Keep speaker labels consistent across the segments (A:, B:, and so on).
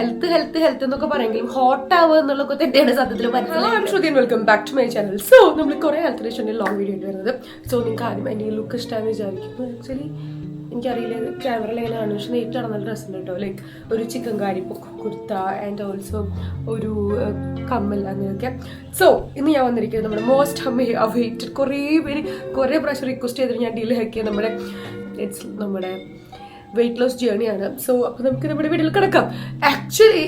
A: Health health health എന്നൊക്കെ പറയുമെങ്കിലും hot ആവുക എന്നുള്ളതൊക്കെ തന്നെയാണ് സത്യത്തിൽ മനസ്സിലായി. Welcome back to my channel. So നമ്മൾ കുറെ ഹെൽത്ത് റിലേഷൻ്റെ ലോങ് വീഡിയോ ആയിട്ട് വരുന്നത്. സോ നിങ്ങൾക്ക് ആദ്യം എൻ്റെ ഈ ലുക്ക് ഇഷ്ടമാണെന്ന് വിചാരിക്കുന്നു. ആക്ച്വലി എനിക്കറിയില്ല ക്യാമറയിൽ എങ്ങനെയാണ്, പക്ഷെ നെയ്റ്റ് നടന്ന ഡ്രസ്സ് ഉണ്ട് കേട്ടോ. ലൈക്ക് ഒരു chicken Carrie kurta and also ഒരു കമ്മൽ അങ്ങനെയൊക്കെ. സോ ഇന്ന് ഞാൻ വന്നിരിക്കുന്നത് നമ്മുടെ മോസ്റ്റ് അവൈറ്റഡ് കുറേ പ്രാവശ്യം റിക്വസ്റ്റ് ചെയ്തിട്ട് ഞാൻ ഡീൽ ഹാക്കിയ നമ്മുടെ വെയിറ്റ് ലോസ് ജേണിയാണ്. സോ അപ്പോൾ നമുക്ക് നമ്മുടെ വീഡിയോയിൽ കിടക്കാം. ആക്ച്വലി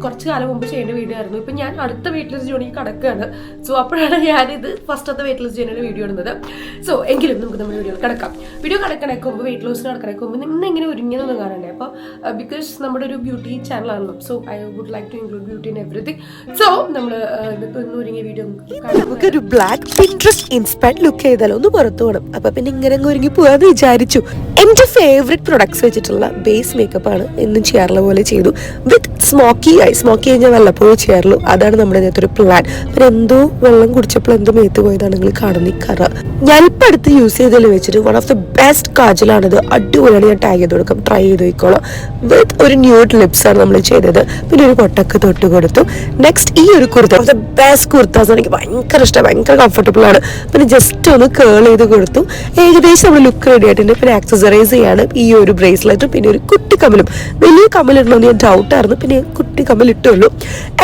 A: കുറച്ച് കാലം മുമ്പ് ചെയ്യേണ്ട വീഡിയോ ആയിരുന്നു. ഇപ്പം ഞാൻ അടുത്ത വെയിറ്റ് ലോസ് ജേണി കിടക്കുകയാണ്. സോ അപ്പോഴാണ് ഞാനിത് ഫസ്റ്റത്തെ വെയിറ്റ് ലോസ് ജേണിയുടെ വീഡിയോ ഇടുന്നത്. സോ എങ്കിലും നമുക്ക് നമ്മുടെ വീഡിയോയിൽ കിടക്കാം. വീഡിയോ കിടക്കണേക്ക് മുമ്പ് വെയിറ്റ് ലോസിന് കിടക്കണേക്ക് മുമ്പ് ഇന്ന് എങ്ങനെ ഒരുങ്ങിയതൊന്നും കാണണ്ടേ. അപ്പോൾ ബിക്കോസ് നമ്മുടെ ഒരു ബ്യൂട്ടി ചാനലാണല്ലോ. So I would like to include beauty in everything. So നമ്മൾ ഇന്ന് ഒരുങ്ങിയ വീഡിയോ
B: നമുക്കൊരു ബ്ലാക്ക് പിൻട്രസ്റ്റ് ഇൻസ്പയർഡ് ലുക്ക് ചെയ്താലോ ഒന്ന് പുറത്തു പോകണം. അപ്പൊ പിന്നെ ഇങ്ങനെ ഒരുങ്ങി പോകാന്ന് വിചാരിച്ചു. എന്റെ ഫേവറേറ്റ് പ്രൊഡക്ട്സ് വെച്ചിട്ടുള്ള ബേസ് മേക്കപ്പ് ആണ് എന്നും ചെയ്യാറുള്ള പോലെ ചെയ്തു. വിത്ത് സ്മോക്കി കഴിഞ്ഞാൽ വല്ലപ്പോഴും ചെയ്യാറുള്ളൂ. അതാണ് നമ്മുടെ ഇതിനകത്ത് ഒരു പ്ലാൻ. പിന്നെ എന്തോ വെള്ളം കുടിച്ചപ്പോൾ എന്തോ മേത്ത് പോയതാണ് നിങ്ങൾ കാണുന്ന കറ. ഞാനിപ്പോൾ അടുത്ത് യൂസ് ചെയ്തതിൽ വെച്ചിട്ട് വൺ ഓഫ് ദ ബെസ്റ്റ് കാജലാണിത്. അടിപൊളിയാണ്. ഞാൻ ടാഗ് ചെയ്ത് കൊടുക്കാം, ട്രൈ ചെയ്ത് നോക്കോളാം. വിത്ത് ഒരു ന്യൂഡ് ലിപ്സ് ആണ് നമ്മൾ ചെയ്തത്. പിന്നെ ഒരു പൊട്ടൊക്കെ തൊട്ട് കൊടുത്തു. നെക്സ്റ്റ് ഈ ഒരു kurta of the best kurtas എനിക്ക് ഭയങ്കര ഇഷ്ടമാണ്, ഭയങ്കര കംഫർട്ടബിൾ ആണ്. പിന്നെ ജസ്റ്റ് ഒന്ന് കേൾ ചെയ്ത് കൊടുത്തു. ഏകദേശം നമ്മൾ ലുക്ക് റെഡി ആയിട്ടുണ്ട്. പിന്നെ ആക്സസറൈസ് ചെയ്യാണ് ഈ ഒരു ബ്രേസ്ലെറ്റും പിന്നെ ഒരു കുട്ടി കമ്മലും. വലിയ കമ്മലിടണമെന്ന് ഞാൻ ഡൗട്ടായിരുന്നു, പിന്നെ കുട്ടി കമ്മൽ ഇട്ടുള്ളൂ.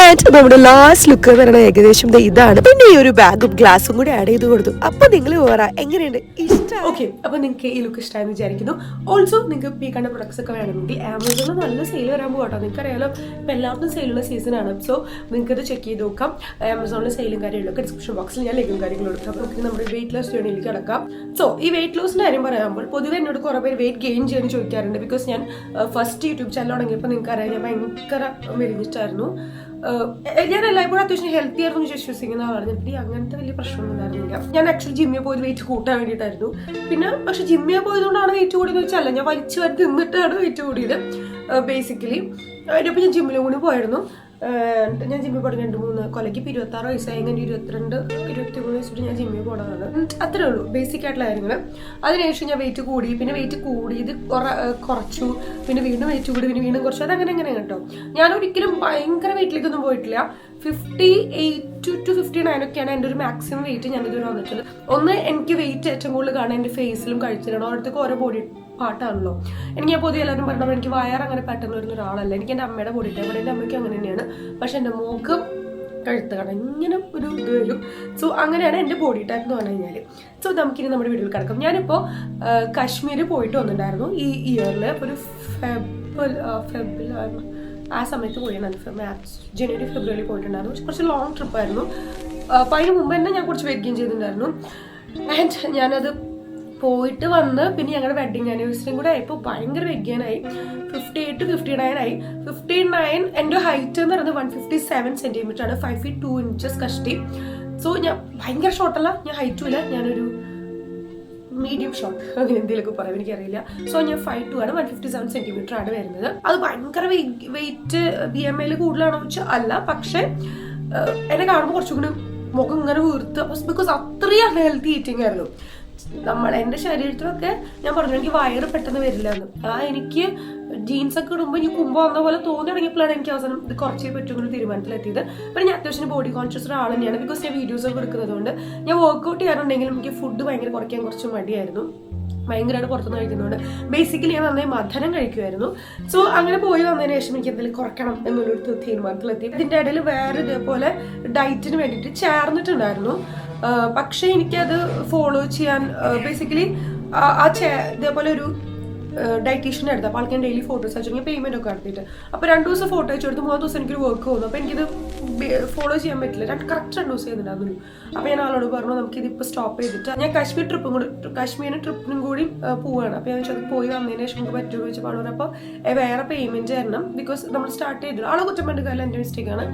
B: ആൻഡ് നമ്മുടെ ലാസ്റ്റ് ലുക്ക് എന്ന് പറയുന്നത് ഏകദേശം ഇതാണ്. പിന്നെ ഈ ഒരു ബാഗും ഗ്ലാസും കൂടി ആഡ് ചെയ്ത് കൊടുത്തു. അപ്പൊ നിങ്ങൾ പറ എങ്ങനെയുണ്ട്, ഇഷ്ടം?
A: ഓക്കെ, അപ്പൊ നിങ്ങൾക്ക് ഈ ലുക്ക് ഇഷ്ടമായെന്ന് വിചാരിക്കുന്നു. ഓൾസോ നിങ്ങൾക്ക് ഈ കണ്ട പ്രൊഡക്ട്സ് ഒക്കെ വേണമെങ്കിൽ ആമസോണിൽ നല്ല സെയിൽ വരാൻ പോകട്ടോ. നിങ്ങൾക്ക് അറിയാലോ ഇപ്പൊ എല്ലാവർക്കും സെയിലുള്ള സീസൺ ആണ്. സോ നിങ്ങൾക്ക് ഇത് ചെക്ക് ചെയ്ത് നോക്കാം. ആമസോണിൽ സെയിലും കാര്യങ്ങളൊക്കെ ഡിസ്ക്രിപ്ഷൻ ബോക്സിൽ ഞാൻ ലിങ്കും കാര്യങ്ങളും എടുക്കാം. അപ്പൊ നമുക്ക് നമ്മുടെ വെയിറ്റ് ലോസ് ജേണിയിലേക്ക് കിടക്കാം. സോ ഈ വെയിറ്റ് ലോസിന്റെ കാര്യം പറയുമ്പോൾ പൊതുവെ എന്നോട് കുറെ പേര് വെയിറ്റ് ഗെയിൻ ചെയ്യാൻ ചോദിക്കാറുണ്ട്. ബിക്കോസ് ഞാൻ ഫസ്റ്റ് യൂട്യൂബ് ചാനൽ തുടങ്ങിയപ്പോൾ നിങ്ങൾക്ക് അറിയാം ഞാൻ ഭയങ്കര മെലിഞ്ഞിട്ടായിരുന്നു. ഞാൻ എല്ലായ്പ്പോഴും അത്യാവശ്യം ഹെൽത്തി ആയിരുന്നു വിശ്വസിക്കുന്ന ആളാണ്. എനിക്ക് അങ്ങനത്തെ വലിയ പ്രശ്നമൊന്നും ഉണ്ടായിരുന്നില്ല. ഞാൻ ആക്ച്വലി ജിമ്മിൽ പോയത് വെയിറ്റ് കൂട്ടാൻ വേണ്ടിയിട്ടായിരുന്നു. പിന്നെ പക്ഷെ ജിമ്മിൽ പോയതുകൊണ്ടാണ് വെയിറ്റ് കൂടിയെന്ന് വെച്ചാൽ ഞാൻ വലിച്ചു വരെ തിന്നിട്ടാണ് വെയിറ്റ് കൂടിയത് ബേസിക്കലി. അതിനിപ്പോൾ ഞാൻ ജിമ്മിലും കൂടി പോയിരുന്നു. ഞാൻ ജിമ്മിൽ പോയി 2-3 കൊല്ലയ്ക്ക്. ഇപ്പോൾ 26 വയസ്സായി. അങ്ങനെ 22-23 വയസ്സിട്ട് ഞാൻ ജിമ്മിൽ പോകണതാണ്. അത്രേ ഉള്ളൂ ബേസിക് ആയിട്ടുള്ള കാര്യങ്ങൾ. അതിനുശേഷം ഞാൻ വെയിറ്റ് കൂടി. പിന്നെ വെയിറ്റ് കൂടിയത് കുറച്ചു. പിന്നെ വീണ്ടും വെയിറ്റ് കൂടി. പിന്നെ വീണ്ടും കുറച്ചു. അതങ്ങനെ കേട്ടോ. ഞാൻ ഒരിക്കലും ഭയങ്കര വെയിറ്റിലേക്കൊന്നും പോയിട്ടില്ല. 58 to 59 ഒക്കെയാണ് എൻ്റെ ഒരു മാക്സിമം വെയിറ്റ് ഞാൻ ഇതുവരെ വന്നിട്ടുള്ളത്. ഒന്ന് എനിക്ക് വെയിറ്റ് ഏറ്റവും കൂടുതൽ കാണാൻ എൻ്റെ ഫേസിലും കഴുത്തിലാണ്. ഓരോരുത്തർക്ക് ഓരോ ബോഡി പാട്ടാണല്ലോ. എനിക്ക് ഞാൻ പൊതുവെ എല്ലാവരും പറഞ്ഞപ്പോൾ എനിക്ക് വയർ അങ്ങനെ പെട്ടെന്ന് വരുന്ന ഒരാളല്ല. എനിക്ക് എൻ്റെ അമ്മയുടെ ബോഡി ടൈപ്പ്, എൻ്റെ അമ്മയ്ക്ക് അങ്ങനെ തന്നെയാണ്. പക്ഷെ എൻ്റെ മുഖം കഴുത്ത് കാണാൻ ഇങ്ങനെ ഒരു ഇത് വരും. സോ അങ്ങനെയാണ് എൻ്റെ ബോഡി ടൈപ്പ് എന്ന് പറഞ്ഞു കഴിഞ്ഞാൽ. സോ നമുക്കിനി നമ്മുടെ വീഡിയോയിൽ കിടക്കാം. ഞാനിപ്പോൾ കാശ്മീർ പോയിട്ട് വന്നിട്ടുണ്ടായിരുന്നു ഈ ഇയറിൽ. ഒരു ഫെബ്രുവരി ആ സമയത്ത് പോയിട്ടുണ്ടായിരുന്നു. ജനുവരി ഫെബ്രുവരി പോയിട്ടുണ്ടായിരുന്നു. കുറച്ച് ലോങ് ട്രിപ്പായിരുന്നു. അപ്പോൾ അതിന് മുമ്പ് തന്നെ ഞാൻ കുറച്ച് വെയിറ്റ് ഗെയിൻ ചെയ്തിട്ടുണ്ടായിരുന്നു. ആൻഡ് ഞാനത് പോയിട്ട് വന്ന് പിന്നെ ഞങ്ങളുടെ വെഡിങ് ആനിവേഴ്സറിയും കൂടെ ആയപ്പോൾ ഭയങ്കര വെഗ്ഗാനായി. 58 to 59 ആയി. 59 എൻ്റെ ഹൈറ്റ് എന്ന് പറയുന്നത് 157 സെൻറ്റിമീറ്റർ ആണ്. 5 feet 2 inches കഷ്ടി. സോ ഞാൻ ഭയങ്കര ഷോർട്ടല്ല, ഞാൻ ഹൈറ്റും ഇല്ല, ഞാനൊരു മീഡിയം ഷോർട്ട് അങ്ങനെ എന്തെങ്കിലുമൊക്കെ പറയാം, എനിക്കറിയില്ല. സോ ഞാൻ 5'2" ആണ്. 157 സെൻറ്റിമീറ്റർ ആണ് വരുന്നത്. അത് ഭയങ്കര വെയിറ്റ് BMI കൂടുതലാണോ വെച്ചാൽ അല്ല. പക്ഷെ എന്നെ കാണുമ്പോൾ കുറച്ചും കൂടി മുഖം ഇങ്ങനെ വീർത്ത്. ബിക്കോസ് അത്രയും അൺഹെൽത്തി ഈറ്റിംഗ് ആയിരുന്നു. എൻ്റെ ശരീരത്തിലൊക്കെ ഞാൻ പറഞ്ഞു എനിക്ക് വയറ് പെട്ടെന്ന് വരില്ല എന്ന്. എനിക്ക് ജീൻസൊക്കെ ഇടുമ്പോൾ എനിക്ക് കുമ്പ് വന്ന പോലെ തോന്നി തുടങ്ങിയപ്പോഴാണ് എനിക്ക് അവസാനം ഇത് കുറച്ചേ പറ്റുമെന്നൊരു തീരുമാനത്തിലെത്തിയത്. പിന്നെ ഞാൻ അത്യാവശ്യം ബോഡി കോൺഷ്യസ് ഒരാൾ തന്നെയാണ്. ബിക്കോസ് ഞാൻ വീഡിയോസൊക്കെ എടുക്കുന്നത് കൊണ്ട് ഞാൻ വർക്ക്ഔട്ട് ചെയ്യാറുണ്ടെങ്കിലും എനിക്ക് ഫുഡ് ഭയങ്കര കുറയ്ക്കാൻ കുറച്ച് മടിയായിരുന്നു. ഭയങ്കരമായിട്ട് പുറത്തുനിന്ന് കഴിക്കുന്നതുകൊണ്ട് ബേസിക്കലി ഞാൻ നന്നായി മധുരം കഴിക്കുമായിരുന്നു. സോ അങ്ങനെ പോയി വന്നതിന് ശേഷം എനിക്ക് എന്തെങ്കിലും കുറയ്ക്കണം എന്നുള്ളൊരു തീരുമാനത്തിലെത്തി. ഇതിൻ്റെ ഇടയിൽ വേറെ ഇതേപോലെ ഡയറ്റിന് വേണ്ടിയിട്ട് ചേർന്നിട്ടുണ്ടായിരുന്നു. പക്ഷേ എനിക്കത് ഫോളോ ചെയ്യാൻ ബേസിക്കലി ഇതേപോലെ ഒരു ഡയറ്റീഷ്യൻ എടുത്തു. അപ്പോൾ ആൾക്ക് ഞാൻ ഡെയിലി ഫോട്ടോസ് അയച്ചു, പേയ്മെന്റ് ഒക്കെ നടത്തിയിട്ട്. അപ്പോൾ 2 ദിവസം ഫോട്ടോ അയച്ചു കൊടുത്ത് 3 ദിവസം എനിക്കൊരു വർക്ക് തോന്നുന്നു. അപ്പോൾ എനിക്കിത് ഫോളോ ചെയ്യാൻ പറ്റില്ല. കറക്റ്റ് 2 ദിവസം ചെയ്യുന്നുണ്ടായിരുന്നു. അപ്പോൾ ഞാൻ ആളോട് പറഞ്ഞു നമുക്കിതിപ്പോൾ സ്റ്റോപ്പ് ചെയ്തിട്ട് ഞാൻ കാശ്മീരിന് ട്രിപ്പിനും കൂടി പോവുകയാണ്. അപ്പോൾ ഞാൻ അത് പോയി വന്നതിന് ശേഷം നമുക്ക് പറ്റുമെന്ന് വെച്ചപ്പോൾ ആളോട് അപ്പോൾ വേറെ പേയ്മെന്റ് തരണം. ബിക്കോസ് നമ്മൾ സ്റ്റാർട്ട് ചെയ്തില്ല. ആളെ കുറ്റം വേണ്ട കാര്യം എൻ്റെ മിസ്റ്റേക്കാണ്.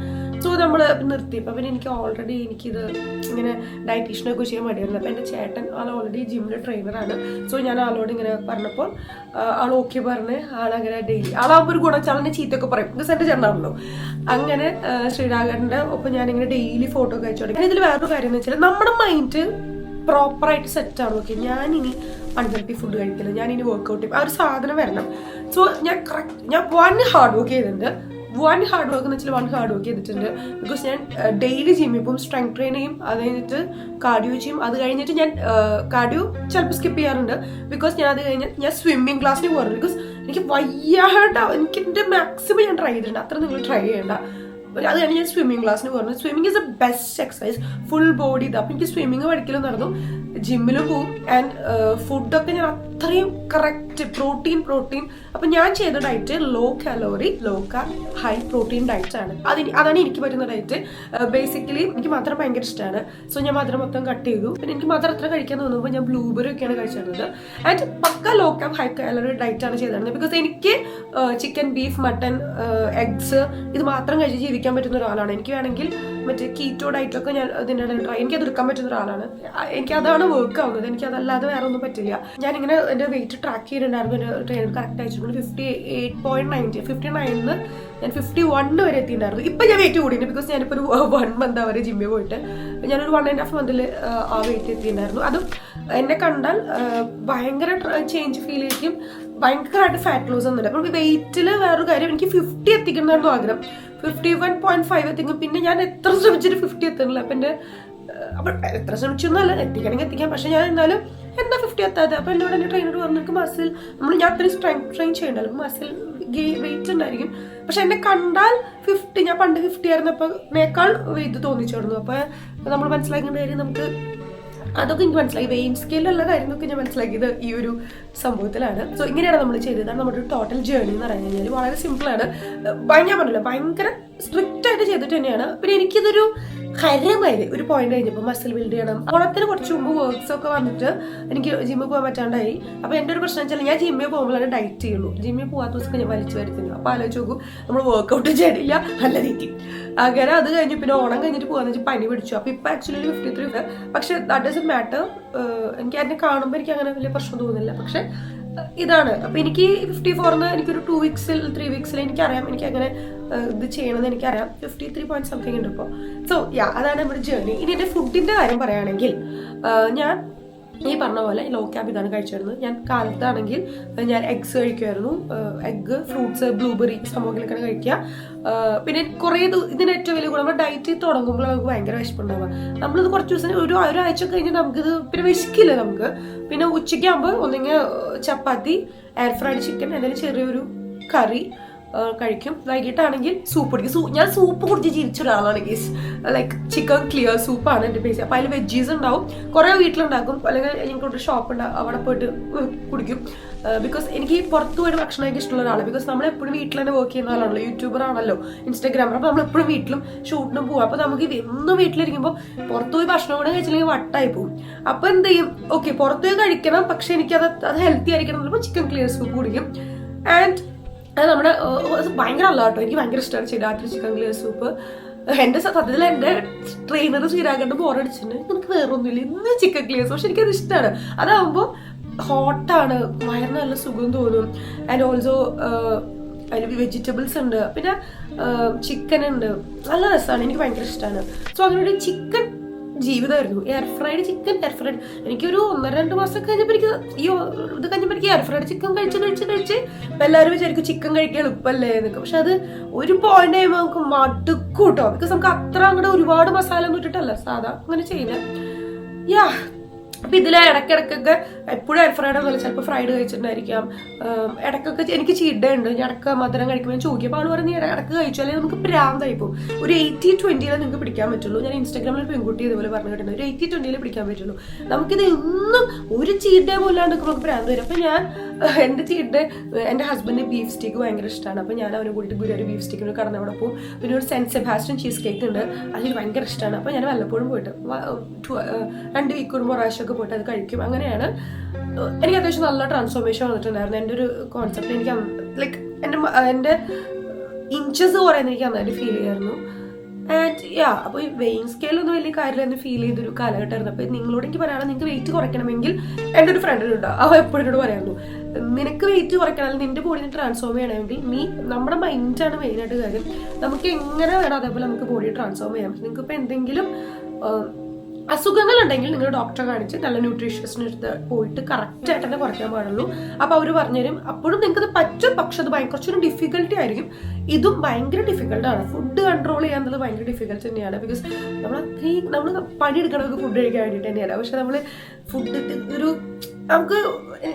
A: സോ നമ്മൾ നിർത്തി. അപ്പോൾ പിന്നെ എനിക്ക് ഓൾറെഡി എനിക്കിത് ഇങ്ങനെ ഡയറ്റീഷ്യനൊക്കെ ചെയ്യാൻ മടിയായിരുന്നു. അപ്പോൾ എൻ്റെ ചേട്ടൻ ആൾ ഓൾറെഡി ജിമ്മിലെ ട്രെയിനറാണ്. സോ ഞാൻ ആളോട് ഇങ്ങനെ പറഞ്ഞപ്പോൾ ആൾ ഓക്കെ പറഞ്ഞ് ആളങ്ങനെ ഡെയിലി ആളാകുമ്പോൾ ഒരു ഗുണച്ചാളിനെ ചീത്തൊക്കെ പറയും. ബിക്കോസ് എൻ്റെ ചേട്ടനാണല്ലോ. അങ്ങനെ ശ്രീരാഘവൻ്റെ ഒപ്പം ഞാനിങ്ങനെ ഡെയിലി ഫോട്ടോ ഒക്കെ അയച്ചു തുടങ്ങി. ഇതിൽ വേറൊരു കാര്യം എന്ന് വെച്ചാൽ നമ്മുടെ മൈൻഡ് പ്രോപ്പറായിട്ട് സെറ്റാണ്. ഓക്കെ ഞാനിനി അൺഹെൽത്തി ഫുഡ് കഴിക്കില്ല, ഞാനിനി വർക്ക്ഔട്ട് ചെയ്യും, ആ ഒരു സാധനം വരണം. സോ ഞാൻ 1 ഹാർഡ് വർക്ക് ചെയ്തിട്ടുണ്ട്. വൺ ഹാർഡ് വർക്ക് എന്ന് വെച്ചാൽ ഹാർഡ് വർക്ക് ചെയ്തിട്ടുണ്ട്. ബിക്കോസ് ഞാൻ ഡെയിലി ജിമ്മിൽ പോകും, സ്ട്രെങ്ത് ട്രെയിൻ ചെയ്യും, അത് കഴിഞ്ഞിട്ട് കാർഡിയോ ചെയ്യും, അത് കഴിഞ്ഞിട്ട് ഞാൻ കാർഡിയോ ചിലപ്പോൾ സ്കിപ്പ് ചെയ്യാറുണ്ട്. ബിക്കോസ് ഞാൻ അത് കഴിഞ്ഞിട്ട് ഞാൻ സ്വിമ്മിങ് ക്ലാസ്സിന് പോകാറുണ്ട്. ബിക്കോസ് എനിക്ക് വയ്യാണ്ട് എനിക്ക് എൻ്റെ മാക്സിമം ഞാൻ ട്രൈ ചെയ്തിട്ടുണ്ട്, അത്ര നിങ്ങൾ ട്രൈ ചെയ്യേണ്ട. അത് കഴിഞ്ഞ് ഞാൻ സ്വിമ്മിങ് ക്ലാസ്സിന് പോകുന്നത്. Swimming is A best exercise, full body ഇത്. അപ്പം എനിക്ക് സ്വിമ്മിങ് പഠിക്കലും നടന്നു, ജിമ്മിലും പോവും. ആൻഡ് ഫുഡൊക്കെ ഞാൻ അത്രയും കറക്റ്റ് പ്രോട്ടീൻ. അപ്പം ഞാൻ ചെയ്ത diet low calorie, low carb, high protein diet ആണ്. അതാണ് എനിക്ക് പറ്റുന്ന ഡയറ്റ്. ബേസിക്കലി എനിക്ക് മധുരം ഭയങ്കര ഇഷ്ടമാണ്. സോ ഞാൻ മധുരം മൊത്തം കട്ട് ചെയ്തു. പിന്നെ എനിക്ക് മധുരം അത്ര കഴിക്കാൻ തോന്നുമ്പോൾ ഞാൻ ബ്ലൂബെറി ഒക്കെയാണ് കഴിച്ചിരുന്നത്. ആൻഡ് പക്ക low carb high calorie diet ആണ് ചെയ്തിരുന്നത്. ബിക്കോസ് എനിക്ക് ചിക്കൻ, ബീഫ്, മട്ടൺ, എഗ്സ് ഇത് മാത്രം കഴിച്ച് ജീവിക്കാൻ പറ്റുന്ന ഒരാളാണ്. എനിക്ക് വേണമെങ്കിൽ മറ്റേ കീറ്റോ ഡയറ്റൊക്കെ ഞാൻ ഇതിൻ്റെ ട്രൈ, എനിക്കത് എടുക്കാൻ പറ്റുന്ന ഒരാളാണ്. എനിക്കതാണ് വർക്ക് ആവുന്നത്, എനിക്കതല്ലാതെ വേറെ ഒന്നും പറ്റില്ല. ഞാനിങ്ങനെ എൻ്റെ വെയിറ്റ് ട്രാക്ക് ചെയ്തിട്ടുണ്ടായിരുന്നു. എൻ്റെ ട്രെയിനർ കറക്റ്റ് അയച്ചിട്ടുണ്ട്. 58.90, 59 ഞാൻ 51 വരെ എത്തിയിട്ടുണ്ടായിരുന്നു. ഇപ്പം ഞാൻ വെയിറ്റ് കൂടിയിട്ട്, ബിക്കോസ് ഞാനിപ്പോൾ ഒരു 1 മന്ത് വരെ ജിമ്മിൽ പോയിട്ട് ഞാനൊരു 1.5 മന്തിൽ ആ വെയിറ്റ് എത്തിയിട്ടുണ്ടായിരുന്നു. അതും എന്നെ കണ്ടാൽ ഭയങ്കര ചേഞ്ച് ഫീൽ ചെയ്യും, ഭയങ്കരമായിട്ട് ഫാറ്റ് ലോസ് ഒന്നുമില്ല. അപ്പം വെയിറ്റിൽ വേറൊരു കാര്യം, എനിക്ക് 50 എത്തിക്കുന്നതായിരുന്നു ആഗ്രഹം. 51.5 എത്തിക്കും. പിന്നെ ഞാൻ എത്ര ശ്രമിച്ചിട്ട് 50 എത്തുന്നില്ല. അപ്പം എൻ്റെ അപ്പം എത്ര ശ്രമിച്ചൊന്നുമല്ല, എത്തിക്കണമെങ്കിൽ എത്തിക്കാം. പക്ഷെ ഞാൻ എന്നാലും എന്താ 50 എത്താതെ. അപ്പം എന്നോട് എൻ്റെ ട്രെയിനർ പറഞ്ഞു മസിൽ ഞാൻ അത്രയും സ്ട്രെങ്ത് ട്രെയിൻ ചെയ്യണ്ടല്ലോ, മസിൽ വെയിറ്റ് ഉണ്ടായിരിക്കും. പക്ഷെ എന്നെ കണ്ടാൽ 50, ഞാൻ പണ്ട് 50 ആയിരുന്നപ്പോഴേക്കാൾ വെയിറ്റ് തോന്നിച്ചിരുന്നു. അപ്പോൾ നമ്മൾ മനസ്സിലാക്കേണ്ട കാര്യം, നമുക്ക് അതൊക്കെ എനിക്ക് മനസ്സിലായി. വെയിറ്റ് സ്കെയിലുള്ള കാര്യങ്ങളൊക്കെ ഞാൻ മനസ്സിലാക്കിയത് ഈ ഒരു സംഭവത്തിലാണ്. സോ ഇങ്ങനെയാണ് നമ്മൾ ചെയ്തത്. നമ്മുടെ ഒരു ടോട്ടൽ ജേർണി എന്ന് പറഞ്ഞു കഴിഞ്ഞാൽ വളരെ സിമ്പിളാണ്. ഞാൻ പറഞ്ഞില്ല, ഭയങ്കര സ്ട്രിക്റ്റ് ആയിട്ട് ചെയ്തിട്ട് തന്നെയാണ്. പിന്നെ എനിക്കിതൊരു ഹരമായി ഒരു പോയിന്റ് കഴിഞ്ഞപ്പോൾ മസിൽ ബിൽഡ് ചെയ്യണം. ഓണത്തിന് കുറച്ച് മുമ്പ് വർക്ക്സ് ഒക്കെ വന്നിട്ട് എനിക്ക് ജിമ്മിൽ പോകാൻ പറ്റാണ്ടായി. അപ്പോൾ എൻ്റെ ഒരു പ്രശ്നം വെച്ചാൽ ഞാൻ ജിമ്മിൽ പോകുമ്പോഴാണ് ഡയറ്റ് ചെയ്യുള്ളൂ. ജിമ്മിൽ പോകാത്ത ദിവസം ഞാൻ വലിച്ചു വരുത്തില്ല. അപ്പോൾ ആലോചിച്ച് നോക്കും, നമ്മൾ വർക്കൗട്ട് ചെയ്തില്ല, നല്ല രീതി. അങ്ങനെ അത് കഴിഞ്ഞ് പിന്നെ ഓണം കഴിഞ്ഞിട്ട് പോകാന്ന് വെച്ചാൽ പനി പിടിച്ചു. അപ്പോൾ ഇപ്പം ആക്ച്വലി 53 ഉണ്ട്. പക്ഷെ ദാറ്റ് ഡസന്റ് മാറ്റർ. എനിക്ക് എന്നെ കാണുമ്പോൾ എനിക്ക് അങ്ങനെ വലിയ പ്രശ്നം തോന്നുന്നില്ല. പക്ഷെ ഇതാണ്. അപ്പം എനിക്ക് 54 എനിക്കൊരു 2 വീക്സിൽ 3 വീക്സിൽ എനിക്കറിയാം, എനിക്ക് അങ്ങനെ ഇത് ചെയ്യണമെന്ന് എനിക്കറിയാം. 53 പോയിന്റ് സംതിങ് ഉണ്ട് ഇപ്പോൾ. സോ അതാണ് നമ്മുടെ ജേർണി. ഇനി എൻ്റെ ഫുഡിൻ്റെ കാര്യം പറയുകയാണെങ്കിൽ, ഞാൻ ഈ പറഞ്ഞ പോലെ ലോ കാർബ് ഇതാണ് കഴിച്ചിരുന്നത്. ഞാൻ കാലത്താണെങ്കിൽ ഞാൻ എഗ്സ് കഴിക്കുമായിരുന്നു. എഗ്ഗ്, ഫ്രൂട്ട്സ്, ബ്ലൂബെറി സംഭവങ്ങളൊക്കെ കഴിക്കുക. പിന്നെ കുറേ ഇതിന് ഏറ്റവും വലിയ ഗുണം, നമ്മൾ ഡയറ്റ് തുടങ്ങുമ്പോൾ നമുക്ക് ഭയങ്കര വിശപ്പുണ്ടാവുക. നമ്മളിത് കുറച്ച് ദിവസം ഒരാഴ്ച കഴിഞ്ഞ് നമുക്കിത് പിന്നെ വിശക്കില്ല നമുക്ക്. പിന്നെ ഉച്ചയ്ക്കാകുമ്പോൾ ഒന്നെങ്കിൽ ചപ്പാത്തി, എയർ ഫ്രൈഡ് ചിക്കൻ, എന്തെങ്കിലും ചെറിയൊരു കറി കഴിക്കും. വൈകിട്ടാണെങ്കിൽ സൂപ്പ് കുടിക്കും. ഞാൻ സൂപ്പ് കുടിച്ച് ജീവിച്ച ഒരാളാണ് ഗീസ്. ലൈക്ക് ചിക്കൻ ക്ലിയർ സൂപ്പാണ് എൻ്റെ ബേസ്. അപ്പോൾ അതിൽ വെജീസ് ഉണ്ടാവും, കുറേ വീട്ടിലുണ്ടാക്കും, അല്ലെങ്കിൽ ഞങ്ങൾക്കൊരു ഷോപ്പ് ഉണ്ടാവും, അവിടെ പോയിട്ട് കുടിക്കും. ബിക്കോസ് എനിക്ക് പുറത്ത് പോയിട്ട് ഭക്ഷണം കഴിക്കാൻ ഇഷ്ടമുള്ള ഒരാളാണ്. ബിക്കോസ് നമ്മളെപ്പോഴും വീട്ടിൽ തന്നെ വർക്ക് ചെയ്യുന്ന ആളാണല്ലോ, യൂട്യൂബർ ആണല്ലോ, ഇൻസ്റ്റാഗ്രാമർ. അപ്പോൾ നമ്മളെപ്പോഴും വീട്ടിലും ഷൂട്ടിനും പോകും. അപ്പോൾ നമുക്ക് എന്നും വീട്ടിലിരിക്കുമ്പോൾ പുറത്ത് പോയി ഭക്ഷണം കൂടെ കഴിച്ചില്ലെങ്കിൽ വട്ടായി പോകും. അപ്പോൾ എന്ത് ചെയ്യും, ഓക്കെ പുറത്ത് പോയി കഴിക്കണം, പക്ഷെ എനിക്കത് ഹെൽത്തി ആയിരിക്കണം എന്നുള്ളപ്പോൾ ചിക്കൻ ക്ലിയർ സൂപ്പ് കുടിക്കും. ആൻഡ് അത് നമ്മുടെ ഭയങ്കര അല്ല കേട്ടോ, എനിക്ക് ഭയങ്കര ഇഷ്ടമാണ് രാത്രി ചിക്കൻ ക്ലിയർ സൂപ്പ്. എൻ്റെ സത്യത്തിൽ എൻ്റെ ട്രെയിനർ ശ്രീരാഘവൻ്റെ ബോറടിച്ചിട്ടുണ്ട്, നമുക്ക് വേറൊന്നുമില്ല ഇന്ന് ചിക്കൻ ക്ലിയർ സൂപ്പ്. പക്ഷെ എനിക്കത് ഇഷ്ടമാണ്. അതാകുമ്പോൾ ഹോട്ടാണ്, വയറിന് നല്ല സുഖം തോന്നും. ആൻഡ് ഓൾസോ അതിൽ വെജിറ്റബിൾസ് ഉണ്ട്, പിന്നെ ചിക്കൻ ഉണ്ട്, നല്ല രസമാണ്, എനിക്ക് ഭയങ്കര ഇഷ്ടമാണ്. സോ അങ്ങനെ ഒരു ചിക്കൻ ജീവിതമായിരുന്നു. Air fried chicken, air fried എനിക്കൊരു 1-2 മാസം കഴിഞ്ഞപ്പോൾ എനിക്ക് ഇത് കഴിഞ്ഞപ്പോൾ എനിക്ക് എയർ ഫ്രൈഡ് ചിക്കൻ കഴിച്ച് എല്ലാവരും വിചാരിക്കും ചിക്കൻ കഴിക്കാൻ എളുപ്പമല്ലേ എന്നൊക്കെ. പക്ഷെ അത് ഒരു പോയിന്റ് ആകുമ്പോൾ നമുക്ക് മടുക്കും കേട്ടോ. ബിക്കോസ് നമുക്ക് അത്ര അങ്ങോട്ട് ഒരുപാട് മസാല ഒന്നും ഇട്ടിട്ടല്ല സാധാ അങ്ങനെ ചെയ്യുന്നത്. അപ്പം ഇതിൽ ഇടയ്ക്കിടയ്ക്കൊക്കെ എപ്പോഴും എയർ ഫ്രൈഡ് ഒന്നുമില്ല, ചിലപ്പോൾ ഫ്രൈഡ് കഴിച്ചിട്ടുണ്ടായിരിക്കാം. ഇടയ്ക്കൊക്കെ എനിക്ക് ചീറ്റ് ഡേ ഉണ്ട്, ഞാൻ ഇടയ്ക്ക് മധുരം കഴിക്കുമ്പോൾ ചോദിക്കും. അപ്പോൾ പറഞ്ഞ് ഇടയ്ക്ക് കഴിച്ചു, അല്ലെങ്കിൽ നമുക്ക് പ്രാന്തായി പോകും. ഒരു 80-20 നിങ്ങൾക്ക് പിടിക്കാൻ പറ്റുള്ളൂ. ഞാൻ ഇൻസ്റ്റാഗ്രാമിൽ പെൺകുട്ടി ഇതുപോലെ പറഞ്ഞു കേട്ടിട്ടുണ്ട്, ഒരു 80-20 പിടിക്കാൻ പറ്റുള്ളൂ. നമുക്കിത് ഒന്നും ഒരു ചീറ്റ് ഡേ പോലാണ്ട് നമുക്ക് പ്രാന്ത് വരും. അപ്പം ഞാൻ എൻ്റെ ചീറ്റ് ഡേ, എൻ്റെ ഹസ്ബൻഡിന് ബീഫ് സ്റ്റേക്ക് ഭയങ്കര ഇഷ്ടമാണ്. അപ്പം ഞാൻ അവനെ കൂടിയിട്ട് ഗുരുവായൂർ ബീഫ് സ്റ്റേക്കിന് കടന്ന് അവിടെ പോകും. പിന്നെ ഒരു സെൻറ്റ് സെബാസ്റ്റ്യൻ ചീസ് കേക്ക് ഉണ്ട്, അതിന് ഭയങ്കര ഇഷ്ടമാണ്. അപ്പം ഞാൻ വല്ലപ്പോഴും പോയിട്ട് 2 വീക്ക് കൂടുമ്പോൾ പ്രാവശ്യമൊക്കെ പോയിട്ട് അത് കഴിക്കും. അങ്ങനെയാണ് എനിക്ക് അത്യാവശ്യം നല്ല ട്രാൻസ്ഫോർമേഷൻ വന്നിട്ടുണ്ടായിരുന്നു. എൻ്റെ ഒരു കോൺസെപ്റ്റ് എനിക്ക് ലൈക്ക് എൻ്റെ ഇഞ്ചസ് കുറയുന്ന എനിക്ക് നന്നായിട്ട് ഫീൽ ചെയ്യായിരുന്നു. ആൻഡ് അപ്പോൾ ഈ വെയിങ് സ്കെയിലൊന്നും വലിയ കാര്യമില്ലെന്ന് ഫീൽ ചെയ്തൊരു കാലഘട്ടമായിരുന്നു. അപ്പോൾ നിങ്ങളോട് എനിക്ക് പറയാനുള്ളത്, നിങ്ങൾക്ക് വെയിറ്റ് കുറയ്ക്കണമെങ്കിൽ എൻ്റെ ഒരു ഫ്രണ്ടിനുണ്ടോ അവ എപ്പോഴും എന്നോട് പറയായിരുന്നു, നിനക്ക് വെയിറ്റ് കുറയ്ക്കണം, നിന്റെ ബോഡിനെ ട്രാൻസ്ഫോം ചെയ്യണമെങ്കിൽ നമ്മുടെ മൈൻഡാണ് മെയിനായിട്ട് കാര്യം. നമുക്ക് എങ്ങനെ വേണം അതേപോലെ നമുക്ക് ബോഡി ട്രാൻസ്ഫോം ചെയ്യാം. നിങ്ങൾക്ക് ഇപ്പോൾ എന്തെങ്കിലും അസുഖങ്ങളുണ്ടെങ്കിൽ നിങ്ങൾ ഡോക്ടറെ കാണിച്ച് നല്ല ന്യൂട്രീഷ്യസിന് അടുത്ത് പോയിട്ട് കറക്റ്റായിട്ട് തന്നെ കുറയ്ക്കാൻ പാടുള്ളൂ. അപ്പോൾ അവർ പറഞ്ഞുതരും. അപ്പോഴും നിങ്ങൾക്കത് പറ്റും, പക്ഷെ അത് കുറച്ചൊരു ഡിഫിക്കൽട്ടി ആയിരിക്കും. ഇതും ഭയങ്കര ഡിഫിക്കൽട്ടാണ്. ഫുഡ് കൺട്രോൾ ചെയ്യാന്നുള്ളത് ഭയങ്കര ഡിഫിക്കൽട്ട് തന്നെയാണ്. ബിക്കോസ് നമ്മൾ പണിയെടുക്കണമൊക്കെ ഫുഡ് കഴിക്കാൻ വേണ്ടിയിട്ട് തന്നെയാണ്. പക്ഷെ നമ്മൾ ഫുഡ്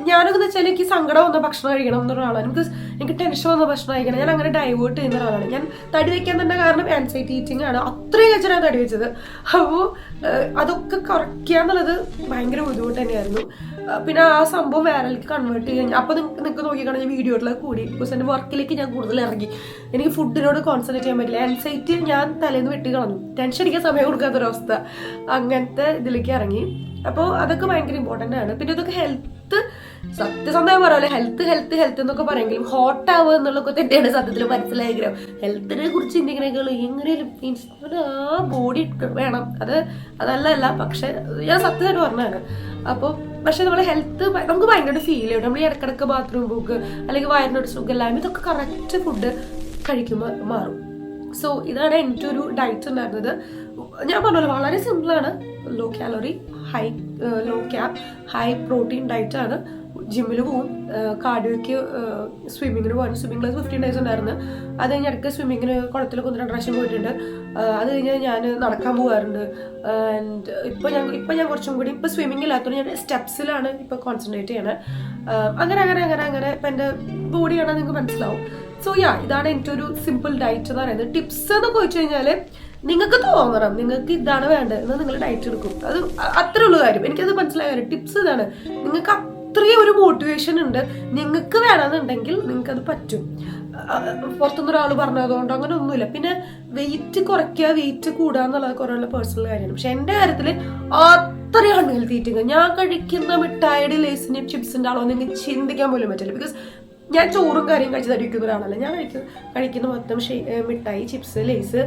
A: ഞാനൊക്കെ വെച്ചാൽ എനിക്ക് സങ്കടം വന്ന ഭക്ഷണം കഴിക്കണം എന്നൊരാളാണ്. എനിക്ക് ടെൻഷൻ വന്ന ഭക്ഷണം കഴിക്കണം. ഞാൻ അങ്ങനെ ഡൈവേർട്ട് ചെയ്യുന്ന ഒരാളാണ്. ഞാൻ തടി വെക്കാൻ തന്നെ കാരണം ആൻസൈറ്റി ഈറ്റിംഗ് ആണ്. അത്രയും കഴിച്ചാണ് തടി വെച്ചത്. അപ്പോൾ അതൊക്കെ കുറയ്ക്കുക എന്നുള്ളത് ഭയങ്കര ബുദ്ധിമുട്ട് തന്നെയായിരുന്നു. പിന്നെ ആ സംഭവം വേറെലേക്ക് കൺവേർട്ട് ചെയ്യാൻ അപ്പോൾ നിങ്ങൾക്ക് നോക്കിക്കാണെങ്കിൽ ഞാൻ വീഡിയോയിലേക്ക് കൂടി. ബിക്കോസ് എൻ്റെ വർക്കിലേക്ക് ഞാൻ കൂടുതൽ ഇറങ്ങി. എനിക്ക് ഫുഡിനോട് കോൺസെൻട്രേറ്റ് ചെയ്യാൻ പറ്റില്ല. ആൻസൈറ്റി ഞാൻ തലേന്ന് വെട്ടി കളഞ്ഞു. ടെൻഷൻ അടിക്കാൻ സമയം കൊടുക്കാത്തൊരവസ്ഥ. അങ്ങനത്തെ ഇതിലേക്ക് ഇറങ്ങി. അപ്പോൾ അതൊക്കെ ഭയങ്കര ഇമ്പോർട്ടൻ്റ് ആണ്. പിന്നെ ഇതൊക്കെ ഹെൽത്ത്, സത്യസന്ധമായി പറയാമല്ലോ, ഹെൽത്ത് എന്നൊക്കെ പറയുമെങ്കിലും ഹോട്ട് ആവുക എന്നുള്ളതൊക്കെ തന്നെയാണ് സത്യത്തിൽ മനസ്സിലാഗ്രഹം. ഹെൽത്തിനെ കുറിച്ച് ചിന്തിക്കണമെങ്കിൽ എങ്ങനെയും മീൻസ് ആ ബോഡി വേണം. അതല്ല പക്ഷെ ഞാൻ സത്യമായിട്ട് പറഞ്ഞതാണ്. അപ്പോൾ പക്ഷെ നമ്മളെ ഹെൽത്ത് നമുക്ക് ഭയങ്കരമായിട്ട് ഫീൽ ചെയ്യും. നമ്മൾ ഈ ഇടക്കിടക്ക് ബാത്റൂം പോക്ക് അല്ലെങ്കിൽ വയറിനോട് സുഖമില്ലായ്മ ഇതൊക്കെ കറക്റ്റ് ഫുഡ് കഴിക്കുമ്പോൾ മാറും. സോ ഇതാണ് എൻ്റെ ഒരു ഡയറ്റ് ഉണ്ടായിരുന്നത്. ഞാൻ പറഞ്ഞല്ലോ വളരെ സിമ്പിളാണ്. Low calorie, low carb, high protein ഡയറ്റാണ്. ജിമ്മിൽ പോവും, കാർഡിയോയ്ക്ക് സ്വിമ്മിങ്ങിന് പോകാൻ. സ്വിമ്മിംഗ് ക്ലാസ് 15 days ഉണ്ടായിരുന്നു. അത് കഴിഞ്ഞ് ഇടയ്ക്ക് സ്വിമ്മിങ്ങിന് കുളത്തിലൊക്കെ 1-2 പ്രാവശ്യം പോയിട്ടുണ്ട്. അത് കഴിഞ്ഞ് ഞാൻ നടക്കാൻ പോകാറുണ്ട്. ആൻഡ് ഇപ്പം ഞാൻ കുറച്ചും കൂടി ഇപ്പം സ്വിമ്മിങ് ഇല്ലാത്തതുകൊണ്ട് ഞാൻ സ്റ്റെപ്സിലാണ് ഇപ്പം കോൺസെൻട്രേറ്റ് ചെയ്യണത്. അങ്ങനെ ഇപ്പം എൻ്റെ ബോഡിയാണെങ്കിൽ നിങ്ങൾക്ക് മനസ്സിലാവും. സോ ഇതാണ് എൻ്റെ ഒരു സിമ്പിൾ ഡയറ്റ് എന്ന് പറയുന്നത്. ടിപ്സ് എന്നൊക്കെ വെച്ച് കഴിഞ്ഞാൽ നിങ്ങൾക്ക് തോന്നണം നിങ്ങൾക്ക് ഇതാണ് വേണ്ടത് എന്നാൽ നിങ്ങൾ ഡയറ്റ് എടുക്കും. അത് അത്രേ ഉള്ളൂ കാര്യം. എനിക്കത് മനസ്സിലായ കാര്യം. ടിപ്സ് ഇതാണ്. നിങ്ങൾക്ക് അത്രയും ഒരു മോട്ടിവേഷൻ ഉണ്ട്. നിങ്ങൾക്ക് വേണമെന്നുണ്ടെങ്കിൽ നിങ്ങൾക്കത് പറ്റും. പുറത്തുനിന്ന് ഒരാൾ പറഞ്ഞതുകൊണ്ട് അങ്ങനെ ഒന്നുമില്ല. പിന്നെ വെയിറ്റ് കുറയ്ക്കുക, വെയിറ്റ് കൂടുക എന്നുള്ളത് കുറേ പേഴ്സണൽ കാര്യമാണ്. പക്ഷെ എൻ്റെ കാര്യത്തിൽ അത്രയും അൺഹെൽത്തി ഈറ്റിംഗ്. ഞാൻ കഴിക്കുന്ന മിഠായിയുടെ ലേസിൻ്റെയും ചിപ്സിൻ്റെ ആളോ നിങ്ങൾക്ക് ചിന്തിക്കാൻ പോലും പറ്റില്ല. ബിക്കോസ് ഞാൻ ചോറും കാര്യം കഴിച്ച് തടിക്കുന്ന ഒരാളല്ല. ഞാൻ കഴിക്കുന്ന മൊത്തം മിഠായി, ചിപ്സ്, ലേസ്,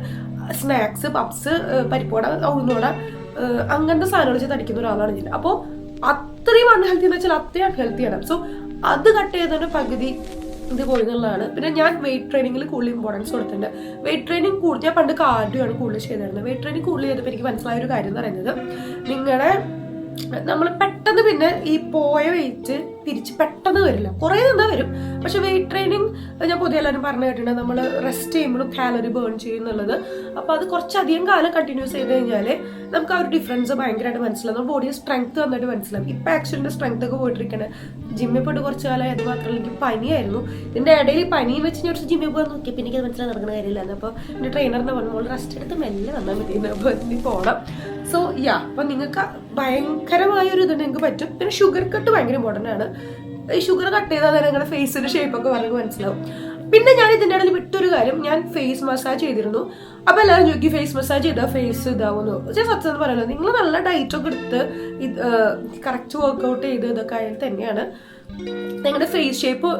A: സ്നാക്സ്, പപ്സ്, പരിപ്പോട, ഉഴുന്നോട, അങ്ങനത്തെ സാധനങ്ങൾ വെച്ച് തടിക്കുന്ന ഒരാളാണ് ഞാൻ. അപ്പോൾ അത്രയും അൺഹെൽത്തി എന്ന് വെച്ചാൽ അത്രയും അൺഹെൽത്തിയാണ്. സോ അത് കട്ട് ചെയ്തതിൻ്റെ പകുതി ഇത് പോയി എന്നുള്ളതാണ്. പിന്നെ ഞാൻ വെയിറ്റ് ട്രെയിനിങ്ങിൽ കൂടുതൽ ഇമ്പോർട്ടൻസ് കൊടുത്തിട്ടുണ്ട്. വെയിറ്റ് ട്രെയിനിങ് ഞാൻ പണ്ട് കാർഡിയോ ആണ് കൂടുതൽ ചെയ്തിരുന്നത്. വെയിറ്റ് ട്രെയിനിങ് കൂടുതൽ ചെയ്തപ്പോൾ എനിക്ക് മനസ്സിലായ ഒരു കാര്യം എന്ന് പറയുന്നത്, നമ്മൾ പെട്ടെന്ന് പിന്നെ ഈ പോയ വെയിറ്റ് തിരിച്ച് പെട്ടെന്ന് വരില്ല. കുറേ നിന്നാ വരും. പക്ഷെ വെയിറ്റ് ട്രെയിനിങ് ഞാൻ പൊതുവെ എല്ലാവരും പറഞ്ഞു കേട്ടിട്ടുണ്ട്, നമ്മൾ റെസ്റ്റ് ചെയ്യുമ്പോഴും കാലറി ബേൺ ചെയ്യുന്നുള്ളത്. അപ്പോൾ അത് കുറച്ചധികം കാലം കണ്ടിന്യൂസ് ചെയ്ത് കഴിഞ്ഞാൽ നമുക്ക് ആ ഒരു ഡിഫറൻസ് ഭയങ്കരമായിട്ട് മനസ്സിലാവും. നമ്മുടെ ബോഡിയുടെ സ്ട്രെങ്ത് വന്നിട്ട് മനസ്സിലാവും. ഇപ്പം ആക്ച്വലിൻ്റെ സ്ട്രെങ്ത് ഒക്കെ പോയിട്ടിരിക്കണേ. ജിമ്മിൽ പോയിട്ട് കുറച്ച് കാലം അത് മാത്രമല്ല എനിക്ക് പനിയായിരുന്നു. ഇതിൻ്റെ ഇടയിൽ പനി വെച്ച് ഞാൻ കുറച്ച് ജിമ്മിൽ പോകാൻ നോക്കിയപ്പോൾ എനിക്ക് അത് മനസ്സിലായി നടക്കുന്ന കാര്യമില്ലായിരുന്നു. അപ്പോൾ എൻ്റെ ട്രെയിനറിനെ വന്നപ്പോൾ റെസ്റ്റ് എടുത്ത് മെല്ലെ വന്നാൽ മതി. അപ്പോൾ ഇനി പോകണം. സോ അപ്പം നിങ്ങൾക്ക് ഭയങ്കരമായ ഒരു ഇത് നിങ്ങൾക്ക് പറ്റും. പിന്നെ ഷുഗർ കട്ട് ഭയങ്കര ഇമ്പോർട്ടൻ്റ് ആണ്. ഈ ഷുഗർ കട്ട് ചെയ്താൽ തന്നെ നിങ്ങളുടെ ഫേസിൻ്റെ ഷേപ്പൊക്കെ വളരെ മനസ്സിലാവും. പിന്നെ ഞാൻ ഇതിൻ്റെ ഇടയിൽ വിട്ടൊരു കാര്യം, ഞാൻ ഫേസ് മസാജ് ചെയ്തിരുന്നു. അപ്പോൾ എല്ലാവരും ചോദിക്കും ഫേസ് മസാജ് ചെയ്താൽ ഫേസ് ഇതാവുന്നു. പക്ഷേ സത്യം പറയല്ലോ, നിങ്ങൾ നല്ല ഡയറ്റൊക്കെ എടുത്ത് കറക്റ്റ് വർക്കൗട്ട് ചെയ്ത് ഇതൊക്കെ ആയാൽ തന്നെയാണ് നിങ്ങളുടെ ഫേസ് ഷേപ്പ്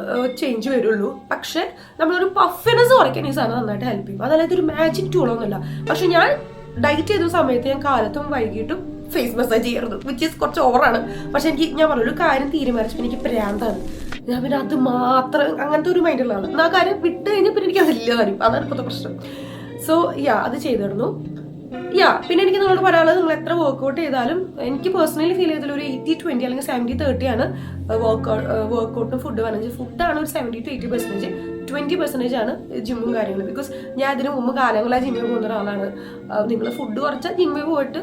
A: ചേഞ്ച് വരുള്ളൂ. പക്ഷെ നമ്മളൊരു പഫിനെസ് കുറയ്ക്കാൻ ഈ സാധനം നന്നായിട്ട് ഹെൽപ്പ് ചെയ്യും. അതല്ലാതെ ഒരു മാജിക് ടൂളൊന്നുമില്ല. പക്ഷെ ഞാൻ ഡയറ്റ് ചെയ്ത സമയത്ത് ഞാൻ കാലത്തും വൈകിട്ടും ഫേസ് മസാജ് ചെയ്യാറുണ്ട്, വിച്ച് ഈസ് കുറച്ച് ഓവറാണ്. പക്ഷെ ഞാൻ പറഞ്ഞൊരു കാര്യം തീരുമാനിച്ചപ്പോൾ എനിക്ക് പ്രാന്താണ്. ഞാൻ പിന്നെ അത് മാത്രം അങ്ങനത്തെ ഒരു മൈൻഡുള്ളതാണ്. ആ കാര്യം വിട്ട് കഴിഞ്ഞാൽ പിന്നെ എനിക്ക് അതില്ല കാര്യം. അതാണ് ഇപ്പോഴത്തെ പ്രശ്നം. സോ അത് ചെയ്തിരുന്നു. പിന്നെ എനിക്ക് നിങ്ങളോട് പറയാനുള്ളത്, നിങ്ങൾ എത്ര വർക്കൗട്ട് ചെയ്താലും എനിക്ക് പേഴ്സണലി ഫീൽ ചെയ്തതിൽ ഒരു 80-20 അല്ലെങ്കിൽ 70-30 ആണ് വർക്കൗട്ടും ഫുഡ് മാനേജ്. ഫുഡാണ് ഒരു 70 to 80%, 20% ആണ് ജിമ്മും കാര്യങ്ങളും. ബിക്കോസ് ഞാൻ അതിന് മുമ്പ് കാലങ്ങളായി ജിമ്മിൽ പോകുന്ന ഒരാളാണ്. നിങ്ങൾ ഫുഡ് കുറച്ചാൽ ജിമ്മിൽ പോയിട്ട്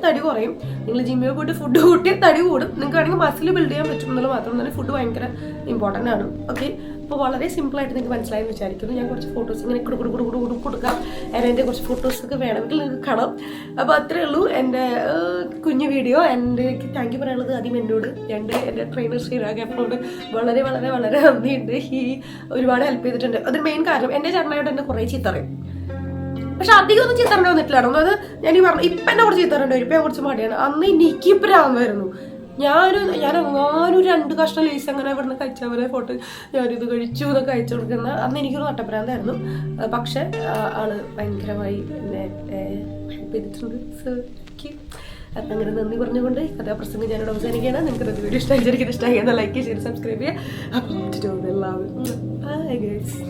A: തടി കുറയും. നിങ്ങൾ ജിമ്മിൽ പോയിട്ട് ഫുഡ് കൂട്ടിയാൽ തടി കൂടും. നിങ്ങൾക്ക് വേണമെങ്കിൽ മസിൽ ബിൽഡ് ചെയ്യാൻ പറ്റും എന്നുള്ളത് മാത്രം തന്നെ ഫുഡ് ഭയങ്കര ഇമ്പോർട്ടൻ്റ് ആണ്. ഓക്കെ, അപ്പോൾ വളരെ സിമ്പിളായിട്ട് നിങ്ങൾക്ക് മനസ്സിലായെന്ന് വിചാരിക്കുന്നു. ഞാൻ കുറച്ച് ഫോട്ടോസ് ഇങ്ങനെ കൊടുക്കാം. എൻ്റെ കുറച്ച് ഫോട്ടോസൊക്കെ വേണമെങ്കിൽ നിങ്ങൾക്ക് കാണാം. അപ്പോൾ അത്രേ ഉള്ളൂ എൻ്റെ കുഞ്ഞു വീഡിയോ. എൻ്റെ താങ്ക് യു പറയാനുള്ളത് ആദ്യം എന്നോട് എൻ്റെ ട്രെയിനർ ശ്രീരാഗേട്ടനോട് വളരെ വളരെ വളരെ നന്ദിയുണ്ട്. ഒരുപാട് ഹെൽപ്പ് ചെയ്തിട്ടുണ്ട്. അതൊരു മെയിൻ കാര്യം. എൻ്റെ ചേട്ടനായിട്ട് എന്നെ കുറേ ചീത്തറിയും. പക്ഷെ അധികം ഒന്നും ചീത്തറേണ്ടി വന്നിട്ടില്ല. അത് ഞാൻ ഈ പറഞ്ഞു ഇപ്പം എന്നെ കുറച്ച് ചീത്തറേണ്ടി വരും. ഇപ്പം ഞാൻ കുറച്ച് മടിയാണ്. അന്ന് എനിക്ക് പ്രാന്തായിരുന്നു. ഞാനെങ്ങാനും 2 കഷ്ണം ലേസ് അങ്ങനെ ഇവിടുന്ന് കഴിച്ചവരെ ഫോട്ടോ ഞാനിത് കഴിച്ചു എന്നൊക്കെ അയച്ചു കൊടുക്കുന്ന അന്ന് എനിക്കൊരു നട്ടപ്രാന്തായിരുന്നു. പക്ഷെ ആള് ഭയങ്കരമായി എന്നെ ഹെൽപ്പ് ചെയ്തിട്ടുണ്ട്. അപ്പം അങ്ങനെ നന്ദി പറഞ്ഞുകൊണ്ട് കഥാപ്രസംഗം ഞാനിവിടെ അവസാനിക്കുകയാണ്. നിങ്ങൾക്ക് വീഡിയോ ഇഷ്ടമായി ലൈക്ക് ചെയ്ത് സബ്സ്ക്രൈബ് ചെയ്യുക. അപ്പം എല്ലാവരും ബൈ ഗൈസ്.